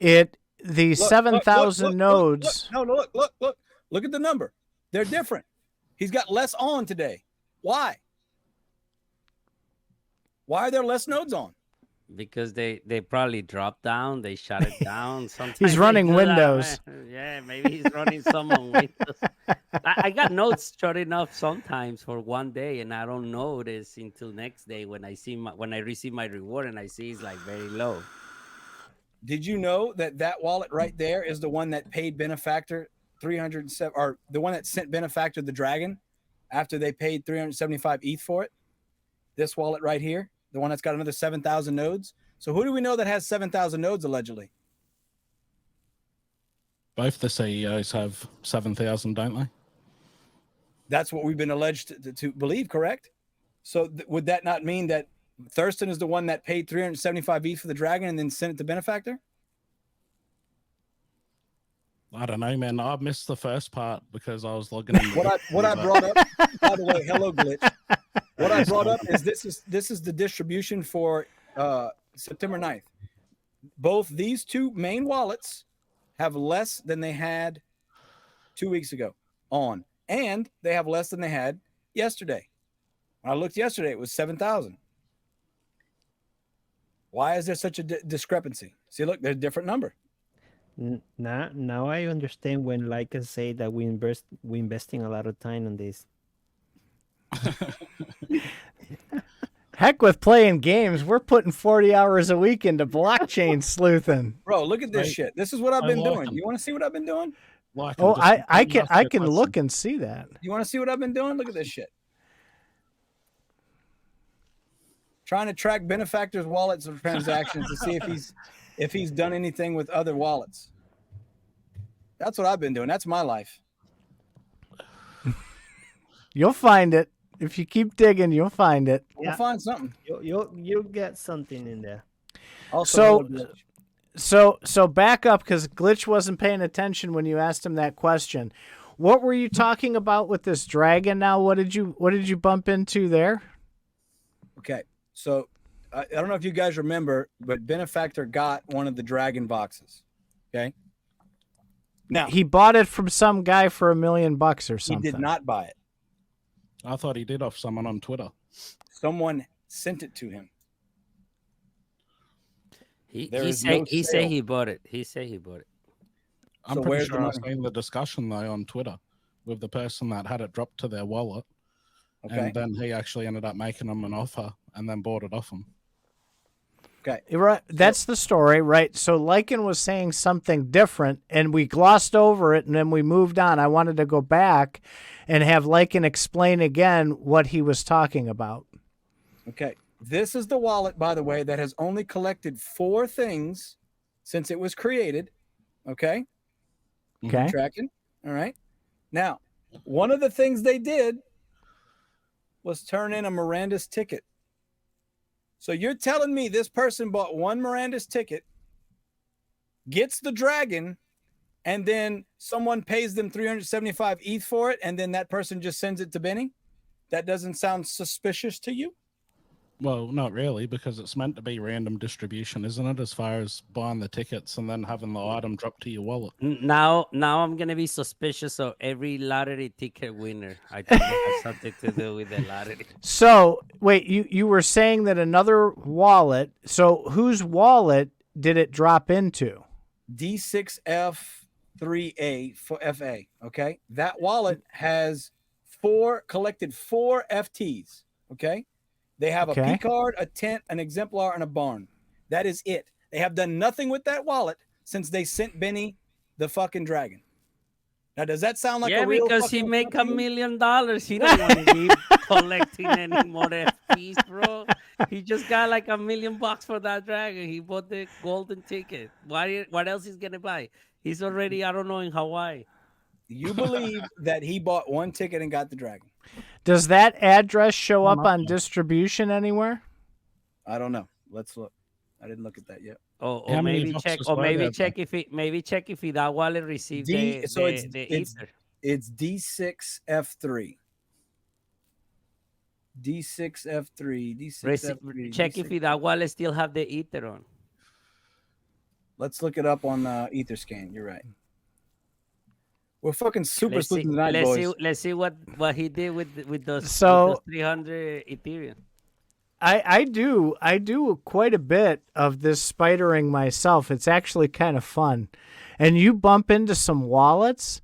the Look, 7,000 nodes. Look at the number. They're different. He's got less on today. Why? Why are there less nodes on? Because they probably dropped down, they shut it down. Sometimes He's they running do that, Windows. man. Yeah, maybe he's running some on Windows. I got notes shutting off sometimes for one day, and I don't notice until next day when I receive my reward and I see it's like very low. Did you know that wallet right there is the one that paid Benefactor 307, or the one that sent Benefactor the dragon after they paid 375 ETH for it? This wallet right here, the one that's got another 7,000 nodes. So who do we know that has 7,000 nodes allegedly? Both the CEOs have 7,000, don't they? That's what we've been alleged to believe, correct? So would that not mean that Thurston is the one that paid 375 ETH for the dragon and then sent it to Benefactor? I don't know, man. I missed the first part because I was logging in. What I brought up, by the way, hello Glitch. What I brought up is this is the distribution for September 9th. Both these two main wallets have less than they had 2 weeks ago on, and they have less than they had yesterday. When I looked yesterday, it was 7,000. Why is there such a discrepancy? See, look, there's a different number. Now I understand when Lycan say that we investing a lot of time on this. Heck with playing games. We're putting 40 hours a week into blockchain sleuthing. Bro, look at this shit. This is what I've been like doing. them. You want to see what I've been doing? Like, Oh, just- I can ask you a look question. and see that. You want to see what I've been doing? Look at this shit. Trying to track Benefactor's wallets of transactions to see if he's done anything with other wallets. That's what I've been doing. That's my life. You'll find it. If you keep digging, you'll find it. We'll find something. You'll get something in there. Also, So back up, because Glitch wasn't paying attention when you asked him that question. What were you talking about with this dragon now? What did you bump into there? okay. So I don't know if you guys remember, but Benefactor got one of the dragon boxes. Okay. Now He bought it from some guy for $1 million or he something. did not buy it. I thought he did off someone on Twitter. Someone sent it to him. He There is said no he sale. said he bought it. He said he bought it. I'm So pretty where's sure the I've money? seen the discussion though on Twitter with the person that had it dropped to their wallet, Okay. and then he actually ended up making them an offer and then bought it off him. Okay. Right, that's the story, right? So Lycan was saying something different, and we glossed over it, and then we moved on. I wanted to go back and have Lycan explain again what he was talking about. Okay. This is the wallet, by the way, that has only collected 4 things since it was created. Okay. Okay. Tracking. All right. Now, one of the things they did was turn in a Miranda's ticket. So you're telling me this person bought one Miranda's ticket, gets the dragon, and then someone pays them 375 ETH for it, and then that person just sends it to Benny? That doesn't sound suspicious to you? Well, not really, because it's meant to be random distribution, isn't it? As far as buying the tickets and then having the item drop to your wallet. Now I'm gonna be suspicious of every lottery ticket winner. I think it has something to do with the lottery. So wait, you were saying that another wallet. So whose wallet did it drop into? D6F3A for FA. Okay. That wallet has collected 4 FTs. Okay. They have a Okay. P card, a tent, an exemplar, and a barn. That is it. They have done nothing with that wallet since they sent Benny the fucking dragon. Now, does that sound like yeah, a real because he fucking make $1 company? million. He don't want to be collecting any more FPs, bro. He just got like $1 million for that dragon. He bought the golden ticket. What else he's gonna buy? He's already, I don't know, in Hawaii. You believe that he bought one ticket and got the dragon? Does that address show I'm up up on there. distribution anywhere? I don't know. Let's look. I didn't look at that yet. Or How many maybe check, boxes or were maybe there, check if that wallet received So the it's ether. it's D6F3. D6F3. D6F3. Check if that wallet still have the ether on. Let's look it up on Etherscan. You're right. We're fucking super Let's see, sleuthing tonight, boys. let's see what he did with those, So- with those 300 Ethereum. I do quite a bit of this spidering myself. It's actually kind of fun. And you bump into some wallets,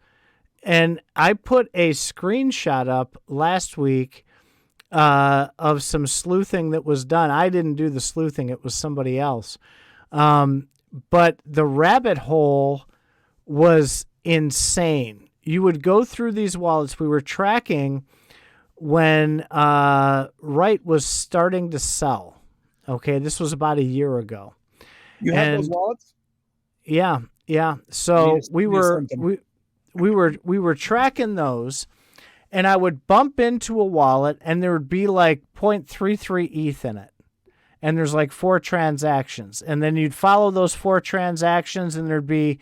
and I put a screenshot up last week of some sleuthing that was done. I didn't do the sleuthing, it was somebody else. But the rabbit hole was insane. You would go through these wallets. We were tracking when Wright was starting to sell. Okay, this was about a year ago. You have those and- wallets? Yeah. So we were something. we were tracking those, and I would bump into a wallet, and there would be like 0.33 ETH in it, and there's like 4 transactions, and then you'd follow those 4 transactions, and there'd be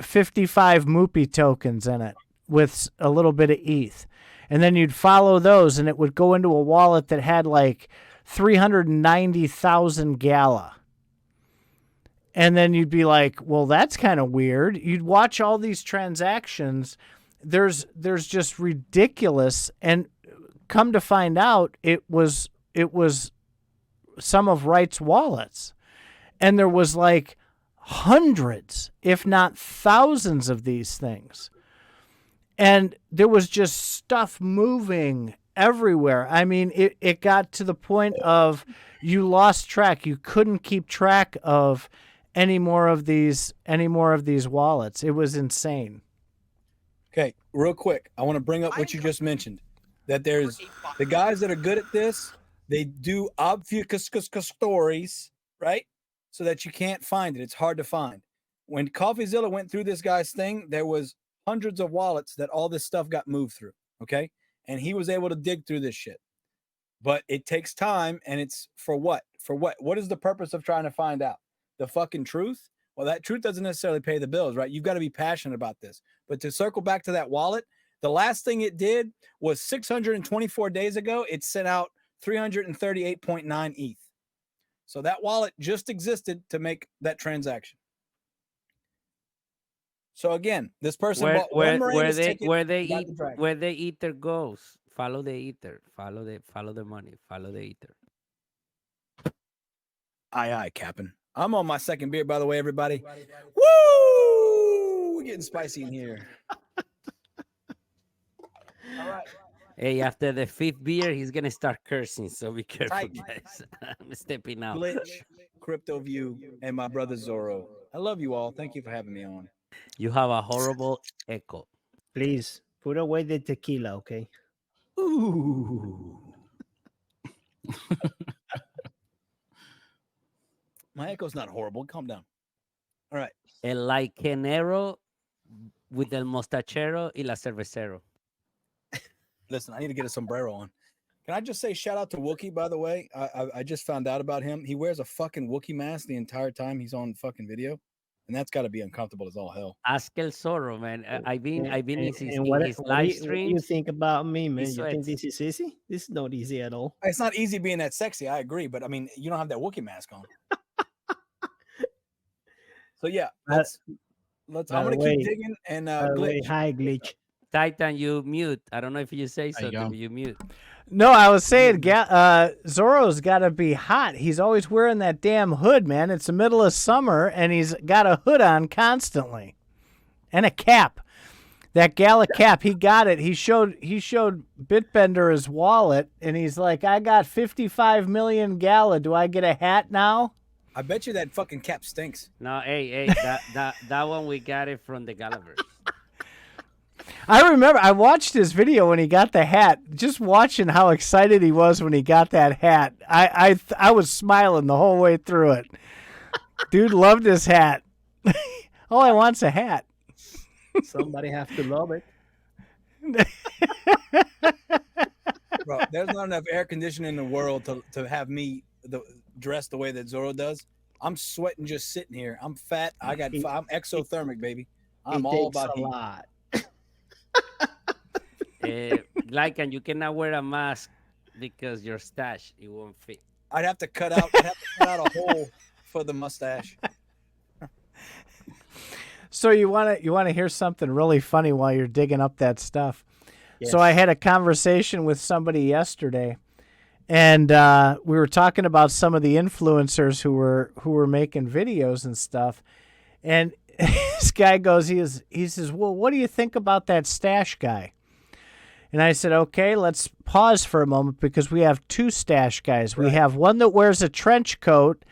55 Moopy tokens in it with a little bit of ETH. And then you'd follow those, and it would go into a wallet that had like 390,000 Gala. And then you'd be like, well, that's kind of weird. You'd watch all these transactions. There's just ridiculous. And come to find out, it was some of Wright's wallets. And there was like hundreds, if not thousands of these things. And there was just stuff moving everywhere. I mean, it got to the point of you lost track. You couldn't keep track of any more of these wallets. It was insane. Okay, real quick. I want to bring up what you just mentioned. That there's the guys that are good at this, they do obfuscate stories, right? So that you can't find it. It's hard to find. When CoffeeZilla went through this guy's thing, there was hundreds of wallets that all this stuff got moved through. Okay. And he was able to dig through this shit. But it takes time, and it's for what? For what? What is the purpose of trying to find out? The fucking truth? Well, that truth doesn't necessarily pay the bills, right? You've got to be passionate about this. But to circle back to that wallet, the last thing it did was 624 days ago, it sent out 338.9 ETH. So that wallet just existed to make that transaction. So again, this person bought one Miranda's ticket, got the dragon. where the ether goes. Follow the ether. Follow the money. Follow the ether. Aye, Captain. I'm on my second beer, by the way, everybody. Woo! We're getting spicy in here. All right. Hey, after the 5th beer, he's gonna start cursing. So be careful, Titan. guys. I'm stepping out. Glitch, Cryptoview, and my brother Zorro. I love you all. Thank you for having me on. You have a horrible echo. Please put away the tequila, okay? Ooh. My echo's not horrible. Calm down. All right. El Lycanero with el mostachero y la cervecero. Listen, I need to get a sombrero on. Can I just say shout out to Wookie, by the way? I just found out about him. He wears a fucking Wookie mask the entire time he's on fucking video. And that's got to be uncomfortable as all hell. Ask el Zorro, man. I've been in his what, live what do you streams. think about me, man? You sweats. think this is easy? This is not easy at all. It's not easy being that sexy. I agree. But I mean, you don't have that Wookie mask on. So yeah, let's I'm by the going to way- keep digging and By the way, glitch. hi, Glitch. Titan, you mute. I don't know if you say There you something, go. but you mute. No, I was saying Zorro's got to be hot. He's always wearing that damn hood, man. It's the middle of summer, and he's got a hood on constantly. And a cap. That gala cap, he got it. He showed Bitbender his wallet, and he's like, I got 55 million gala. Do I get a hat now? I bet you that fucking cap stinks. No, hey, that one we got it from the Gulliver's. I remember I watched his video when he got the hat. Just watching how excited he was when he got that hat. I was smiling the whole way through it. Dude loved his hat. All I want's a hat. Somebody have to love it. Bro, there's not enough air conditioning in the world to have me dressed the way that Zorro does. I'm sweating just sitting here. I'm fat. I'm exothermic, baby. I'm all about heat. Lot. Lycan, you cannot wear a mask because your stash it won't fit. I'd have to cut out a hole for the mustache. So you want to hear something really funny while you're digging up that stuff? Yes. So I had a conversation with somebody yesterday, and we were talking about some of the influencers who were making videos and stuff. And this guy goes, he says, "Well, what do you think about that stash guy?" And I said, "Okay, let's pause for a moment because we have two stash guys. We have one that wears a trench coat,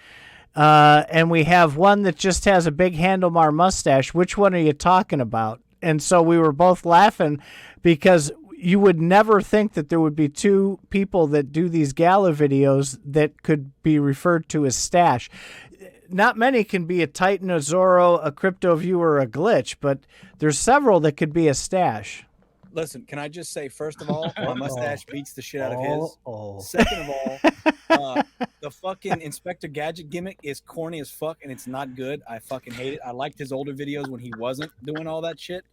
and we have one that just has a big handlebar mustache. Which one are you talking about?" And so we were both laughing because you would never think that there would be two people that do these gala videos that could be referred to as stash. Not many can be a Titan, a Zorro, a Cryptoview, or a Glitch, but there's several that could be a stash. Listen, can I just say, first of all, my mustache beats the shit out of his. Oh. Second of all, the fucking Inspector Gadget gimmick is corny as fuck, and it's not good. I fucking hate it. I liked his older videos when he wasn't doing all that shit.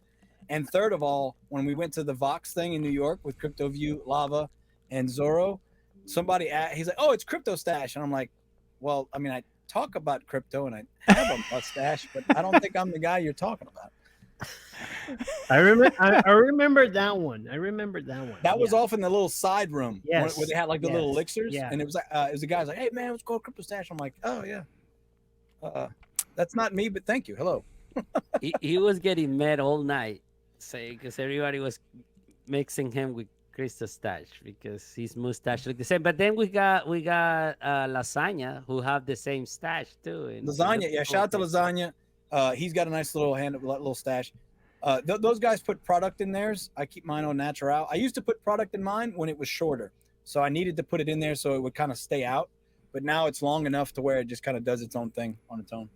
And third of all, when we went to the Vox thing in New York with Cryptoview, Lava, and Zorro, he's like, "Oh, it's Crypto Stash," and I'm like, "Well, I mean, I talk about crypto and I have a mustache, but I don't think I'm the guy you're talking about." I remember that one. That was off in the little side room where they had like the little elixirs, Yeah. and it was like it was a guy's like, "Hey man, let's go Crypto Stash." I'm like, "Oh yeah, that's not me, but thank you. Hello." he was getting mad all night, because everybody was mixing him with Crystal Stash because his mustache looked the same. But then we got Lasagna who have the same stash too. And Lasagna, yeah. Shout out to Lasagna. He's got a nice little stash. Those guys put product in theirs. I keep mine on natural. I used to put product in mine when it was shorter, so I needed to put it in there so it would kind of stay out. But now it's long enough to where it just kind of does its own thing on its own.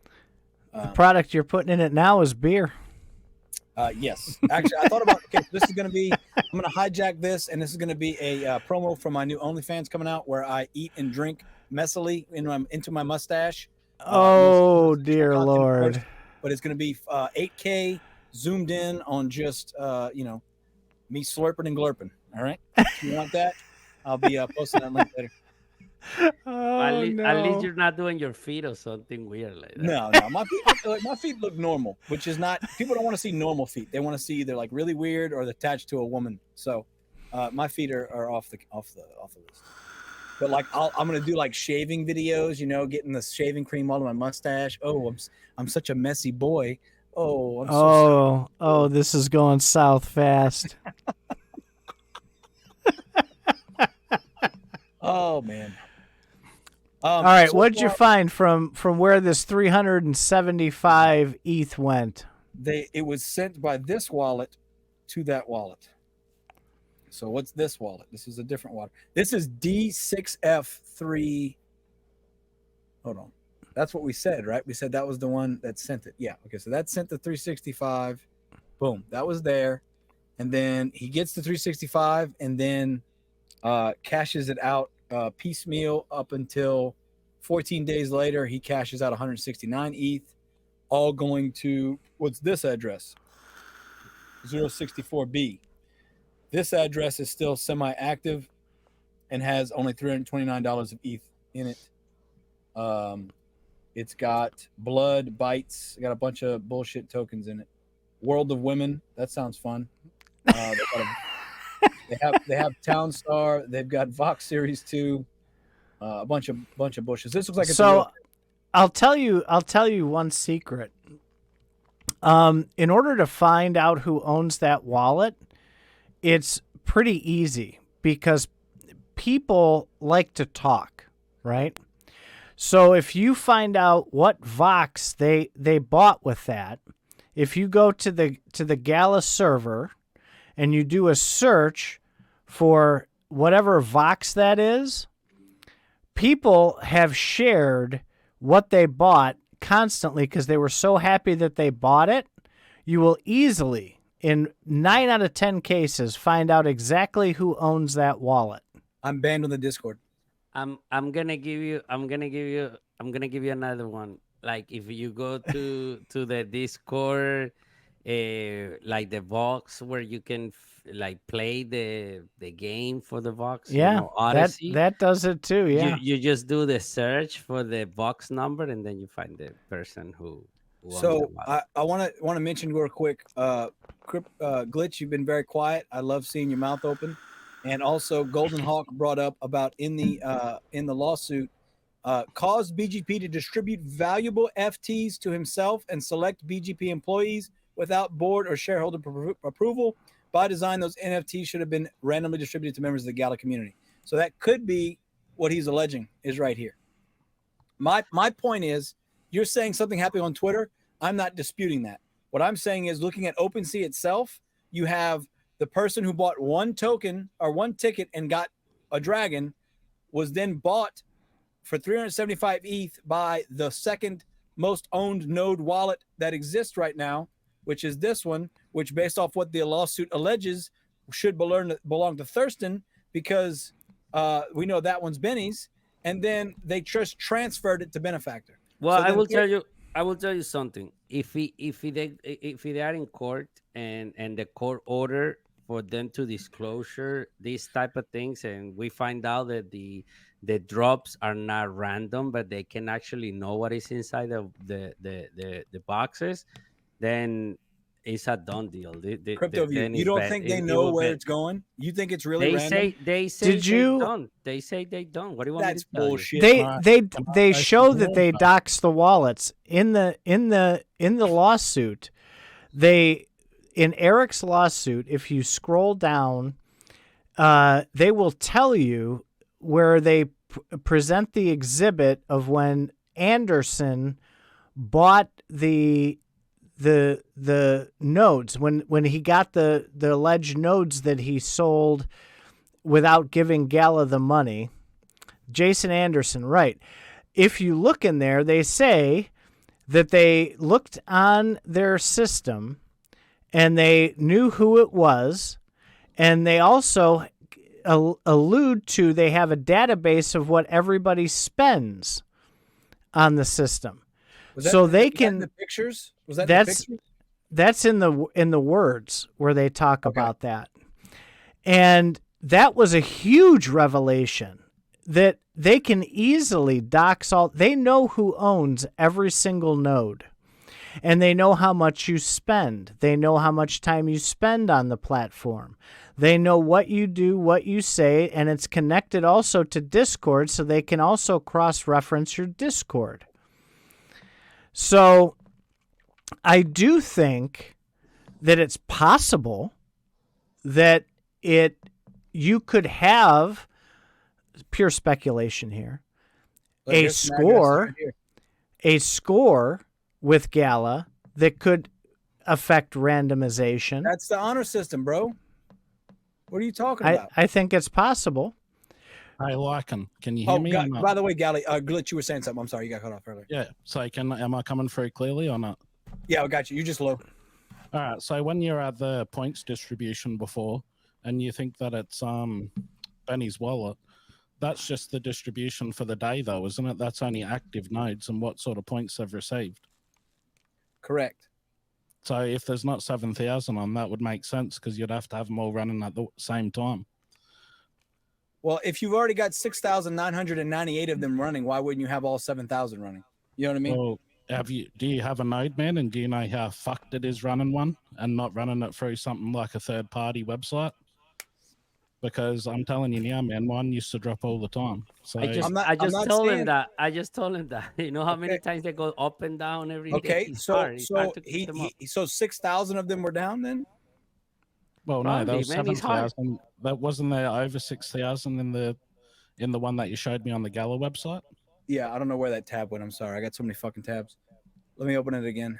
The product you're putting in it now is beer. Yes, actually, I thought about. Okay, this is going to be. I'm going to hijack this, and this is going to be a promo for my new OnlyFans coming out, where I eat and drink messily into my mustache. Oh dear Lord! First, but it's going to be 8K zoomed in on just me slurping and glurping. All right, if you want that, I'll be posting that link later. At least you're not doing your feet or something weird like that. No, my feet look normal, which is not. People don't want to see normal feet. They want to see either like really weird or attached to a woman. So, my feet are off the list. But like I'm gonna do like shaving videos, getting the shaving cream all in my mustache. Oh, I'm such a messy boy. Oh, I'm so sorry. This is going south fast. Oh man. All right, what'd you find from where this 375 ETH went? It was sent by this wallet to that wallet. So what's this wallet? This is a different wallet. This is D6F3. Hold on. That's what we said, right? We said that was the one that sent it. Yeah. Okay. So that sent the 365. Boom. That was there. And then he gets the 365 and then cashes it out piecemeal up until 14 days later. He cashes out 169 ETH, all going to what's this address? 064B. This address is still semi-active and has only $329 of ETH in it. It's got blood bites. Got a bunch of bullshit tokens in it. World of Women. That sounds fun. They have Town Star. They've got Vox Series 2. A bunch of bushes. This looks like it's I'll tell you one secret. In order to find out who owns that wallet, it's pretty easy because people like to talk, right? So if you find out what Vox they bought with that, if you go to the Gala server and you do a search for whatever Vox that is, people have shared what they bought constantly because they were so happy that they bought it. You will easily, in 9 out of 10 cases, find out exactly who owns that wallet. I'm banned on the Discord. I'm gonna give you another one. Like if you go to the Discord, like the box where you can like play the game for the box. Yeah, Odyssey. that does it too. Yeah. You just do the search for the box number and then you find the person who owns the So wallet. I want to mention real quick, Glitch, you've been very quiet. I love seeing your mouth open, and also Golden Hawk brought up about in the lawsuit, caused BGP to distribute valuable FTs to himself and select BGP employees without board or shareholder approval. By design, those NFTs should have been randomly distributed to members of the Gala community. So that could be what he's alleging is right here. My point is, you're saying something happened on Twitter. I'm not disputing that. What I'm saying is, looking at OpenSea itself, you have the person who bought one token or one ticket and got a dragon was then bought for 375 ETH by the second most owned node wallet that exists right now, which is this one, which based off what the lawsuit alleges should belong to Thurston because we know that one's Benny's. And then they just transferred it to Benefactor. Well, So I then will tell you something. If they are in court and the court order for them to disclosure these type of things, and we find out that the drops are not random, but they can actually know what is inside of the boxes, then it's a done deal. Cryptoview, you don't think they know where it's going? You think it's really random? They say Did you- they don't. They say they don't. What do you want That's me to tell you? bullshit. They show that they dox the wallets in the lawsuit. In Eric's lawsuit, if you scroll down, they will tell you where they present the exhibit of when Anderson bought the nodes, when he got the alleged nodes that he sold without giving Gala the money. Jason Anderson, right. If you look in there, they say that they looked on their system and they knew who it was, and they also allude to they have a database of what everybody spends on the system. So they can the pictures. Was that that's the pictures? that's in the words where they talk about that. And that was a huge revelation that they can easily dox all. They know who owns every single node, and they know how much you spend. They know how much time you spend on the platform. They know what you do, what you say, and it's connected also to Discord, so they can also cross-reference your Discord. So I do think that it's possible that you could have, pure speculation here, Look, a here's some addresses right here. score with Gala that could affect randomization. That's the honor system, bro. What are you talking about? I think it's possible. Hey, Lycan, can you hear me? or not? By the way, Gally, Glitch, you were saying something. I'm sorry, you got cut off earlier. Yeah. So am I coming through clearly or not? Yeah, I got you. You just low. All right. So when you're at the points distribution before, and you think that it's Benny's wallet, that's just the distribution for the day, though, isn't it? That's only active nodes and what sort of points they've received. Correct. So if there's not 7,000 on, that would make sense because you'd have to have them all running at the same time. Well, if you've already got 6,998 of them running, why wouldn't you have all 7,000 running? You know what I mean? Well, do you have a node, man? And do you know how fucked it is running one and not running it through something like a third-party website? Because I'm telling you now, man, one used to drop all the time. So I just told him that. You know how many times they go up and down every day? Okay, It's so hard to keep them up. so 6,000 of them were down then? well, no, there was Probably, man, it's hard. 7,000. That wasn't there over 6,000 in the one that you showed me on the Gala website. Yeah, I don't know where that tab went. I'm sorry. I got so many fucking tabs. Let me open it again.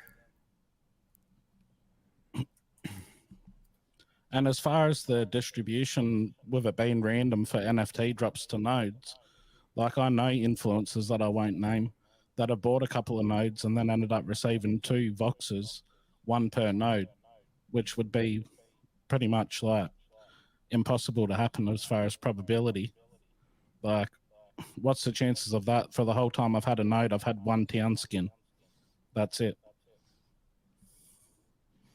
And as far as the distribution with it being random for NFT drops to nodes, like I know influencers that I won't name that have bought a couple of nodes and then ended up receiving 2 Voxes, 1 per node, which would be pretty much like impossible to happen as far as probability. Like, what's the chances of that? For the whole time I've had a node, I've had 1 town skin. That's it.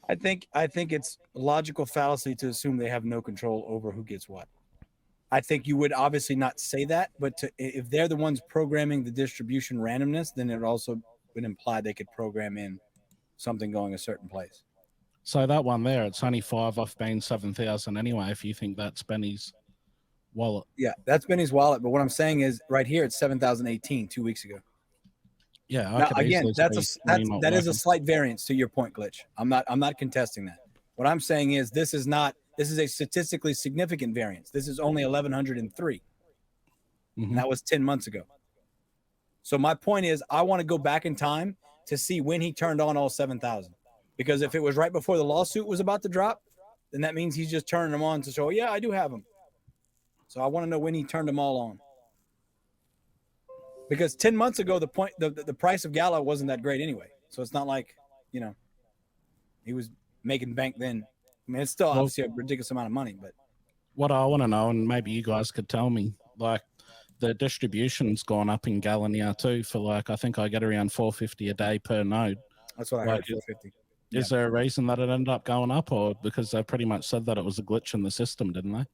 I think it's a logical fallacy to assume they have no control over who gets what. I think you would obviously not say that, but if they're the ones programming the distribution randomness, then it also would imply they could program in something going a certain place. So that one there, it's only 5 off being 7,000 anyway, if you think that's Benny's wallet. Yeah, that's Benny's wallet. But what I'm saying is right here, it's 7,018 2 weeks ago. Yeah. Now, again, that is a slight variance to your point, Glitch. I'm not contesting that. What I'm saying is this is a statistically significant variance. This is only 1,103. Mm-hmm. And that was 10 months ago. So my point is I want to go back in time to see when he turned on all 7,000. Because if it was right before the lawsuit was about to drop, then that means he's just turning them on to show, yeah, I do have them. So I want to know when he turned them all on. Because 10 months ago, the price of Gala wasn't that great anyway. So it's not like, he was making bank then. I mean, it's still obviously a ridiculous amount of money, but what I want to know, and maybe you guys could tell me, like the distribution's gone up in Gala now too for like, I think I get around 450 a day per node. That's what I heard, 450. Is there a reason that it ended up going up, or because they pretty much said that it was a glitch in the system, didn't they?